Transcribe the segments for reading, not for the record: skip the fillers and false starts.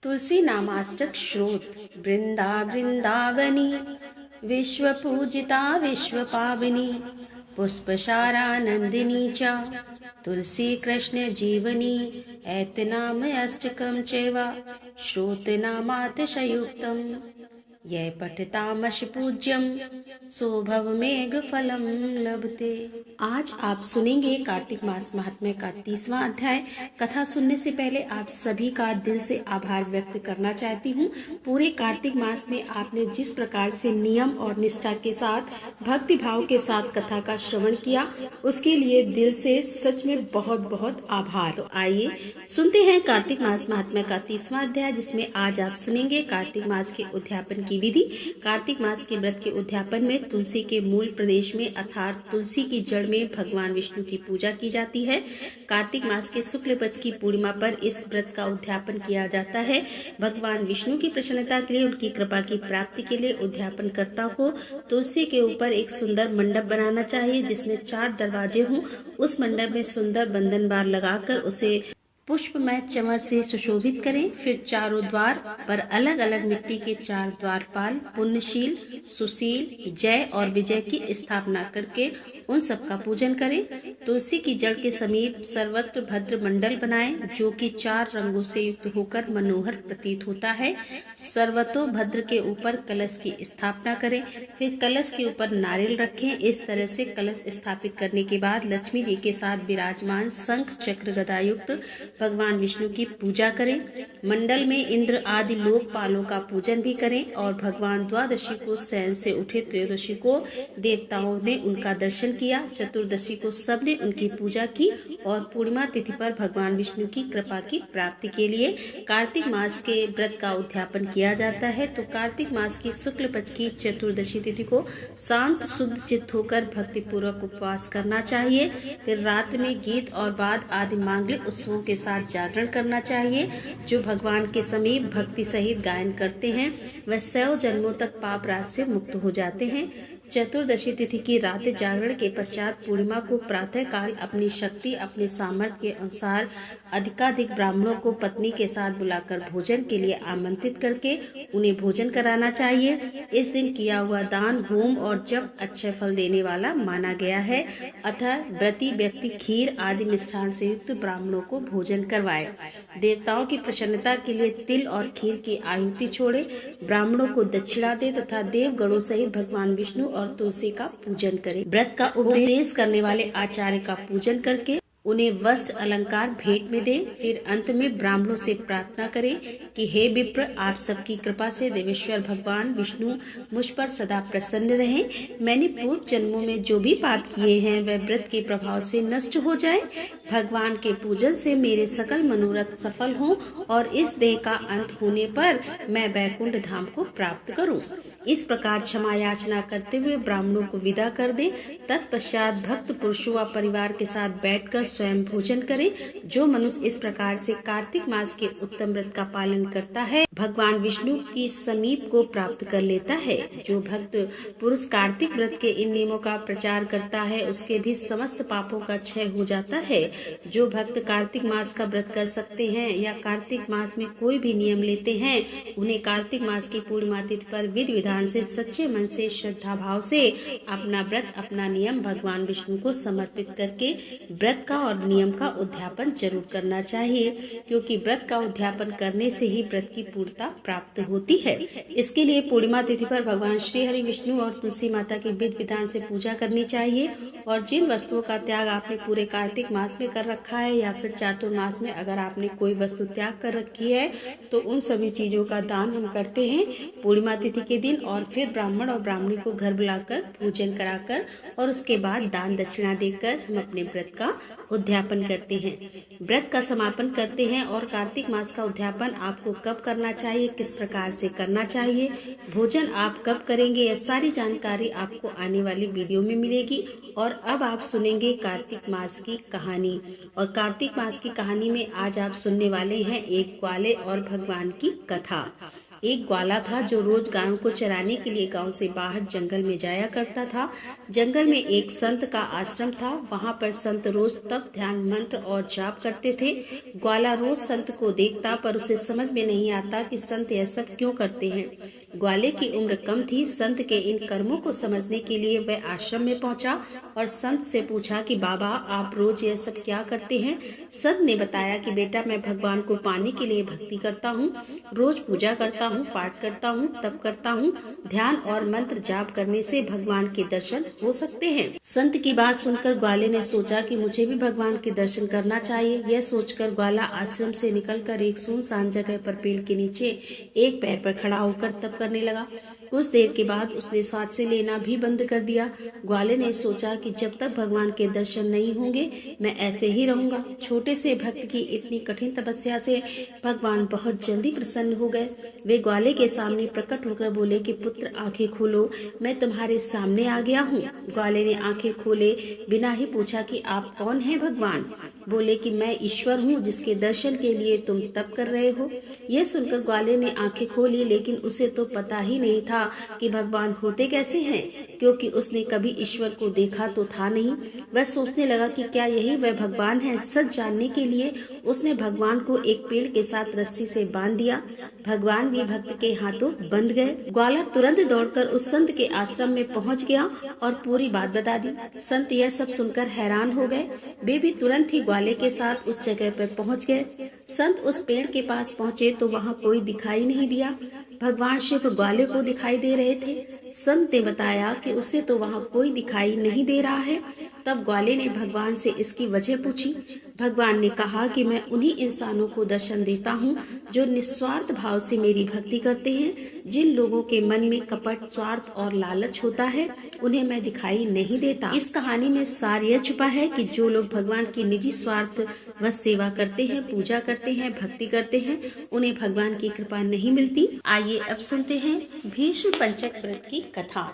तुलसी नामाष्टक श्रोत। वृंदावनी विश्व पूजिता विश्व पावनी पुष्पशारानंदिनी च तुलसी कृष्ण जीवनी ऐतनाम अष्टकम चैव श्रोत नामातिशयुक्तम ये पठतामश पूज्यम सोभव मेघ फलम लभते। आज आप सुनेंगे कार्तिक मास महात्म्य का 30वां अध्याय। कथा सुनने से पहले आप सभी का दिल से आभार व्यक्त करना चाहती हूँ। पूरे कार्तिक मास में आपने जिस प्रकार से नियम और निष्ठा के साथ भक्ति भाव के साथ कथा का श्रवण किया, उसके लिए दिल से सच में बहुत बहुत आभार। तो आइए सुनते हैं कार्तिक मास महात्म्य का 30वां अध्याय, जिसमें आज आप सुनेंगे कार्तिक मास के उद्यापन की विधि। कार्तिक मास के व्रत के उद्यापन में तुलसी के मूल प्रदेश में अर्थात तुलसी की जड़ में भगवान विष्णु की पूजा की जाती है। कार्तिक मास के शुक्ल पक्ष की पूर्णिमा पर इस व्रत का उद्यापन किया जाता है। भगवान विष्णु की प्रसन्नता के लिए, उनकी कृपा की प्राप्ति के लिए उद्यापन कर्ता को तुलसी के ऊपर एक सुंदर मंडप बनाना चाहिए, जिसमें 4 दरवाजे हों। उस मंडप में सुंदर बंधन बार लगाकर उसे पुष्पमय चमर से सुशोभित करें। फिर चारों द्वार पर अलग अलग मिट्टी के 4 द्वारपाल पुण्यशील, सुशील, जय और विजय की स्थापना करके उन सब का पूजन करें। तुलसी की जड़ के समीप सर्वत्र भद्र मंडल बनाएं, जो कि 4 रंगों से युक्त होकर मनोहर प्रतीत होता है। सर्वतो भद्र के ऊपर कलश की स्थापना करें। फिर कलश के ऊपर नारियल रखें। इस तरह से कलश स्थापित करने के बाद लक्ष्मी जी के साथ विराजमान शंख चक्र गदा युक्त भगवान विष्णु की पूजा करें। मंडल में इंद्र आदि लोकपालों का पूजन भी करें और भगवान द्वादशी को शयन से उठे, त्रयोदशी को देवताओं ने उनका दर्शन किया, चतुर्दशी को सबने उनकी पूजा की और पूर्णिमा तिथि पर भगवान विष्णु की कृपा की प्राप्ति के लिए कार्तिक मास के व्रत का उद्यापन किया जाता है। तो कार्तिक मास की शुक्ल पक्ष की चतुर्दशी तिथि को शांत शुद्ध चित्त होकर भक्ति पूर्वक उपवास करना चाहिए। फिर रात में गीत और वाद आदि मांगलिक उत्सवों के साथ जागरण करना चाहिए। जो भगवान के समीप भक्ति सहित गायन करते हैं वह 100 जन्मों तक पाप राज से मुक्त हो जाते हैं। चतुर्दशी तिथि की रात जागरण के पश्चात पूर्णिमा को प्रातः काल अपनी शक्ति, अपने सामर्थ्य के अनुसार अधिकाधिक ब्राह्मणों को पत्नी के साथ बुलाकर भोजन के लिए आमंत्रित करके उन्हें भोजन कराना चाहिए। इस दिन किया हुआ दान, होम और जप अच्छे फल देने वाला माना गया है। अतः व्रती व्यक्ति खीर आदि मिष्ठान से युक्त ब्राह्मणों को भोजन करवाए। देवताओं की प्रसन्नता के लिए तिल और खीर की आहुति छोड़े, ब्राह्मणों को दक्षिणा दे तथा देवगणों सहित भगवान विष्णु और तुलसी का पूजन करें। व्रत का उपदेश करने वाले आचार्य का पूजन करके उन्हें वस्त्र अलंकार भेंट में दे। फिर अंत में ब्राह्मणों से प्रार्थना करें कि हे विप्र, आप सबकी कृपा से देवेश्वर भगवान विष्णु मुझ पर सदा प्रसन्न रहें। मैंने पूर्व जन्मों में जो भी पाप किए हैं वह व्रत के प्रभाव से नष्ट हो जाए। भगवान के पूजन से मेरे सकल मनोरथ सफल हों और इस देह का अंत होने पर मैं वैकुंठ धाम को प्राप्त करूं। इस प्रकार क्षमा याचना करते हुए ब्राह्मणों को विदा कर दे। तत्पश्चात भक्त पुरुषों व परिवार के साथ बैठकर स्वयं भोजन करे। जो मनुष्य इस प्रकार से कार्तिक मास के उत्तम व्रत का पालन करता है, भगवान विष्णु की समीप को प्राप्त कर लेता है। जो भक्त पुरुष कार्तिक व्रत के इन नियमों का प्रचार करता है, उसके भी समस्त पापों का क्षय हो जाता है। जो भक्त कार्तिक मास का व्रत कर सकते हैं या कार्तिक मास में कोई भी नियम लेते हैं, उन्हें कार्तिक मास की पूर्णिमा तिथि पर विधि विधान से सच्चे मन से श्रद्धा भाव से अपना व्रत, अपना नियम भगवान विष्णु को समर्पित करके व्रत का और नियम का उद्यापन जरूर करना चाहिए, क्योंकि व्रत का उद्यापन करने से ही व्रत की पूर्णता प्राप्त होती है। इसके लिए पूर्णिमा तिथि पर भगवान श्री हरि विष्णु और तुलसी माता की विधि विधान से पूजा करनी चाहिए। और जिन वस्तुओं का त्याग आपने पूरे कार्तिक मास में कर रखा है या फिर चातुर्मास में अगर आपने कोई वस्तु त्याग कर रखी है, तो उन सभी चीजों का दान हम करते हैं पूर्णिमा तिथि के दिन। और फिर ब्राह्मण और ब्राह्मणी को घर बुलाकर पूजन कराकर और उसके बाद दान दक्षिणा देकर हम अपने व्रत का उद्यापन करते हैं, व्रत का समापन करते हैं। और कार्तिक मास का उद्यापन आपको कब करना चाहिए, किस प्रकार से करना चाहिए, भोजन आप कब करेंगे, यह सारी जानकारी आपको आने वाली वीडियो में मिलेगी। और अब आप सुनेंगे कार्तिक मास की कहानी। और कार्तिक मास की कहानी में आज आप सुनने वाले हैं एक ग्वाले और भगवान की कथा। एक ग्वाला था जो रोज गायों को चराने के लिए गांव से बाहर जंगल में जाया करता था। जंगल में एक संत का आश्रम था। वहां पर संत रोज तप, ध्यान, मंत्र और जाप करते थे। ग्वाला रोज संत को देखता, पर उसे समझ में नहीं आता कि संत यह सब क्यों करते हैं। ग्वाले की उम्र कम थी। संत के इन कर्मों को समझने के लिए वह आश्रम में पहुंचा और संत से पूछा कि बाबा, आप रोज यह सब क्या करते हैं? संत ने बताया कि बेटा, मैं भगवान को पाने के लिए भक्ति करता हूँ, रोज पूजा करता हूँ, पाठ करता हूँ, तप करता हूँ। ध्यान और मंत्र जाप करने से भगवान के दर्शन हो सकते हैं। संत की बात सुनकर ग्वाले ने सोचा कि मुझे भी भगवान के दर्शन करना चाहिए। यह सोचकर ग्वाला आश्रम से निकलकर एक सुनसान जगह पर पेड़ के नीचे एक पैर पर खड़ा होकर तप करने लगा। कुछ देर के बाद उसने सांसें लेना भी बंद कर दिया। ग्वाले ने सोचा कि जब तक भगवान के दर्शन नहीं होंगे मैं ऐसे ही रहूंगा। छोटे से भक्त की इतनी कठिन तपस्या से भगवान बहुत जल्दी प्रसन्न हो गए। वे ग्वाले के सामने प्रकट होकर बोले कि पुत्र, आंखें खोलो, मैं तुम्हारे सामने आ गया हूँ। ग्वाले ने आंखें खोले बिना ही पूछा कि आप कौन हैं भगवान? बोले कि मैं ईश्वर हूँ जिसके दर्शन के लिए तुम तप कर रहे हो। यह सुनकर ग्वाले ने आंखें खोली, लेकिन उसे तो पता ही नहीं था कि भगवान होते कैसे हैं, क्योंकि उसने कभी ईश्वर को देखा तो था नहीं। वह सोचने लगा कि क्या यही वह भगवान है। सच जानने के लिए उसने भगवान को एक पेड़ के साथ रस्सी से बांध दिया। भगवान भी भक्त के हाथों बंध गए। ग्वाला तुरंत दौड़कर उस संत के आश्रम में पहुंच गया और पूरी बात बता दी। संत यह सब सुनकर हैरान हो गए। वे भी तुरंत ही ग्वाले के साथ उस जगह पर पहुंच गए। संत उस पेड़ के पास पहुंचे तो वहां कोई दिखाई नहीं दिया। भगवान शिव ग्वाले को दिखाई दे रहे थे। संत ने बताया कि उसे तो वहां कोई दिखाई नहीं दे रहा है। तब ग्वाले ने भगवान से इसकी वजह पूछी। भगवान ने कहा कि मैं उन्हीं इंसानों को दर्शन देता हूँ जो निस्वार्थ भाव से मेरी भक्ति करते हैं। जिन लोगों के मन में कपट, स्वार्थ और लालच होता है उन्हें मैं दिखाई नहीं देता। इस कहानी में सार यह छुपा है कि जो लोग भगवान की निजी स्वार्थ व सेवा करते हैं, पूजा करते हैं, भक्ति करते हैं, उन्हें भगवान की कृपा नहीं मिलती। आइए अब सुनते हैं भीष्म पंचक व्रत की कथा।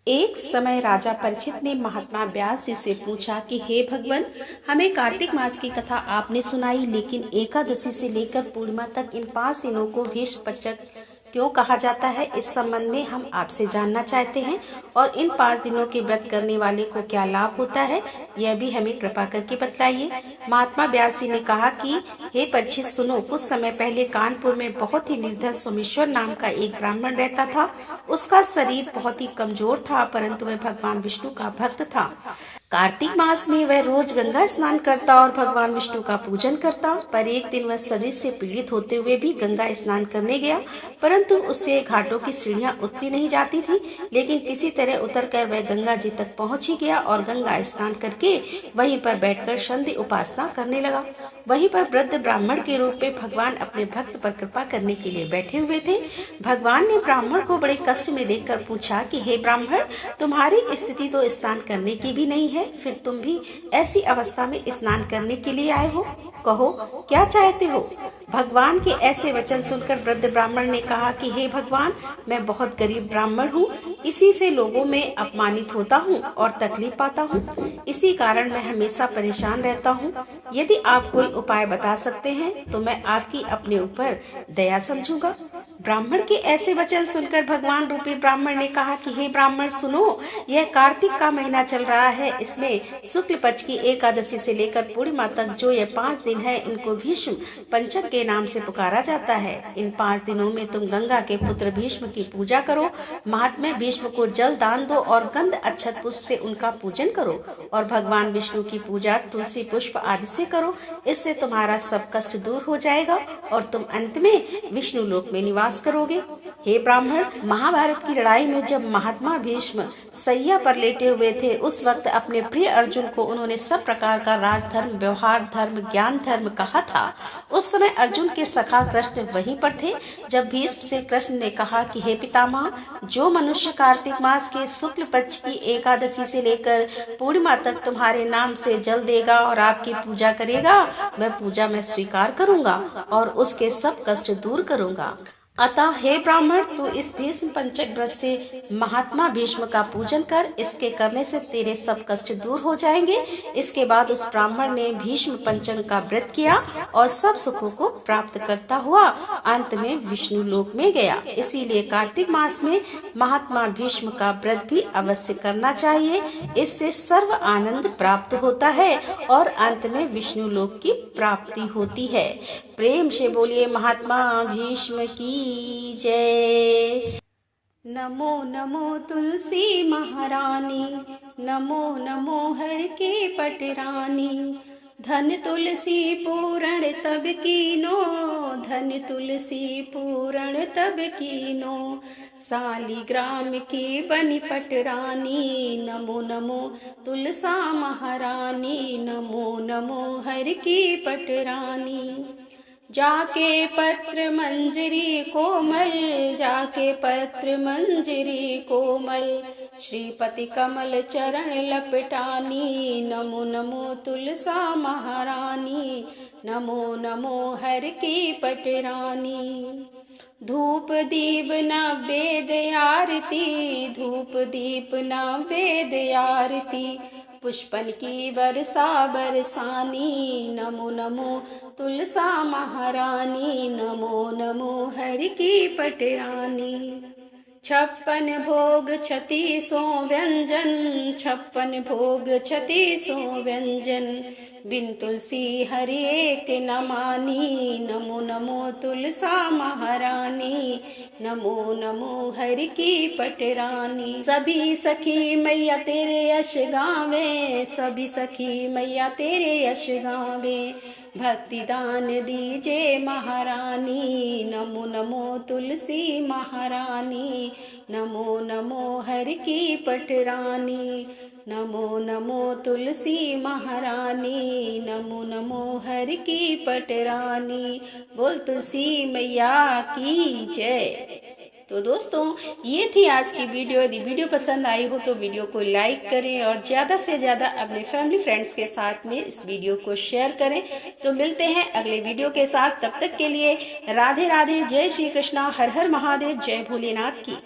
एक समय राजा परीक्षित ने महात्मा व्यास जी से पूछा कि हे भगवान, हमें कार्तिक मास की कथा आपने सुनाई, लेकिन एकादशी से लेकर पूर्णिमा तक इन 5 दिनों को भीष्म पंचक क्यों कहा जाता है? इस संबंध में हम आपसे जानना चाहते हैं और इन 5 दिनों के व्रत करने वाले को क्या लाभ होता है, यह भी हमें कृपा करके बतलाइए। महात्मा व्यास जी ने कहा कि हे परीक्षित सुनो, कुछ समय पहले कानपुर में बहुत ही निर्धन सोमेश्वर नाम का एक ब्राह्मण रहता था। उसका शरीर बहुत ही कमजोर था, परंतु वह भगवान विष्णु का भक्त था। कार्तिक मास में वह रोज गंगा स्नान करता और भगवान विष्णु का पूजन करता। पर एक दिन वह शरीर से पीड़ित होते हुए भी गंगा स्नान करने गया, परंतु उससे घाटों की सीढ़ियां उतरी नहीं जाती थी। लेकिन किसी तरह उतरकर वह गंगा जी तक पहुंच ही गया और गंगा स्नान करके वहीं पर बैठकर संध्या उपासना करने लगा। वहीं पर वृद्ध ब्राह्मण के रूप में भगवान अपने भक्त पर कृपा करने के लिए बैठे हुए थे। भगवान ने ब्राह्मण को बड़े कष्ट में देखकर पूछा कि हे ब्राह्मण, तुम्हारी स्थिति तो स्नान करने की भी नहीं है, फिर तुम भी ऐसी अवस्था में स्नान करने के लिए आए हो? कहो क्या चाहते हो? भगवान के ऐसे वचन सुनकर वृद्ध ब्राह्मण ने कहा कि हे भगवान, मैं बहुत गरीब ब्राह्मण हूँ, इसी से लोगों में अपमानित होता हूँ और तकलीफ पाता हूँ। इसी कारण मैं हमेशा परेशान रहता हूँ। यदि आप कोई उपाय बता सकते हैं तो मैं आपकी अपने ऊपर दया समझूंगा। ब्राह्मण के ऐसे वचन सुनकर भगवान रूपी ब्राह्मण ने कहा कि हे ब्राह्मण सुनो, यह कार्तिक का महीना चल रहा है। इसमें शुक्ल पक्ष की एकादशी से लेकर पूर्णिमा तक जो ये 5 दिन है, इनको भीष्म पंचक के नाम से पुकारा जाता है। इन 5 दिनों में तुम गंगा के पुत्र भीष्म की पूजा करो, महात्मा भीष्म को जल दान दो और गंध अक्षत पुष्प से उनका पूजन करो और भगवान विष्णु की पूजा तुलसी पुष्प आदि से करो। इससे तुम्हारा सब कष्ट दूर हो जाएगा और तुम अंत में विष्णु लोक में निवास करोगे। हे ब्राह्मण, महाभारत की लड़ाई में जब महात्मा भीष्म सैया पर लेटे हुए थे, उस वक्त अपने प्रिय अर्जुन को उन्होंने सब प्रकार का राजधर्म, व्यवहार धर्म, ज्ञान धर्म कहा था। उस समय अर्जुन के सखा कृष्ण वहीं पर थे। जब भीष्म से कृष्ण ने कहा कि हे पितामह, जो मनुष्य कार्तिक मास के शुक्ल पक्ष की एकादशी से लेकर पूर्णिमा तक तुम्हारे नाम से जल देगा और आपकी पूजा करेगा, वह पूजा मैं स्वीकार करूंगा और उसके सब कष्ट दूर करूंगा। अतः हे ब्राह्मण, तू इस भीष्म पंचक व्रत से महात्मा भीष्म का पूजन कर। इसके करने से तेरे सब कष्ट दूर हो जाएंगे। इसके बाद उस ब्राह्मण ने भीष्म पंचक का व्रत किया और सब सुखों को प्राप्त करता हुआ अंत में विष्णु लोक में गया। इसीलिए कार्तिक मास में महात्मा भीष्म का व्रत भी अवश्य करना चाहिए। इससे सर्व आनंद प्राप्त होता है और अंत में विष्णु लोक की प्राप्ति होती है। प्रेम से बोलिए महात्मा भीष्म की जय। नमो नमो तुलसी महारानी, नमो नमो हर के पटरानी। धन तुलसी पूरण तब कीनो, धन तुलसी पूरण तब कीनो। शालिग्राम की बनी पटरानी, नमो नमो तुलसा महारानी, नमो नमो हर की पटरानी। जाके पत्र मंजरी कोमल, जाके पत्र मंजरी कोमल। श्रीपति कमल चरण लपटानी, नमो नमो तुलसा महारानी, नमो नमो हर की पटरानी। धूप दीप नैवेद्य आरती, धूप दीप नैवेद्य आरती। पुष्पन की वर्षा बरसानी, नमो नमो तुलसा महारानी, नमो नमो हर की पटरानी। 56 भोग 36 व्यंजन, 56 भोग 36 व्यंजन। बिन तुलसी हरि एक न मानी, नमो नमो तुलसा महारानी, नमो नमो हरि की पटरानी। सभी सखी मैया तेरे यश गावे, सभी सखी मैया तेरे यश गावे। भक्ति दान दीजे महारानी, नमो नमो तुलसी महारानी, नमो नमो हर की पटरानी। नमो नमो तुलसी महारानी, नमो नमो हर की पटरानी। बोल तुलसी मैया की जय। तो दोस्तों, ये थी आज की वीडियो। यदि वीडियो पसंद आई हो तो वीडियो को लाइक करें और ज्यादा से ज्यादा अपने फैमिली फ्रेंड्स के साथ में इस वीडियो को शेयर करें। तो मिलते हैं अगले वीडियो के साथ। तब तक के लिए राधे राधे, जय श्री कृष्णा, हर हर महादेव, जय भोलेनाथ की।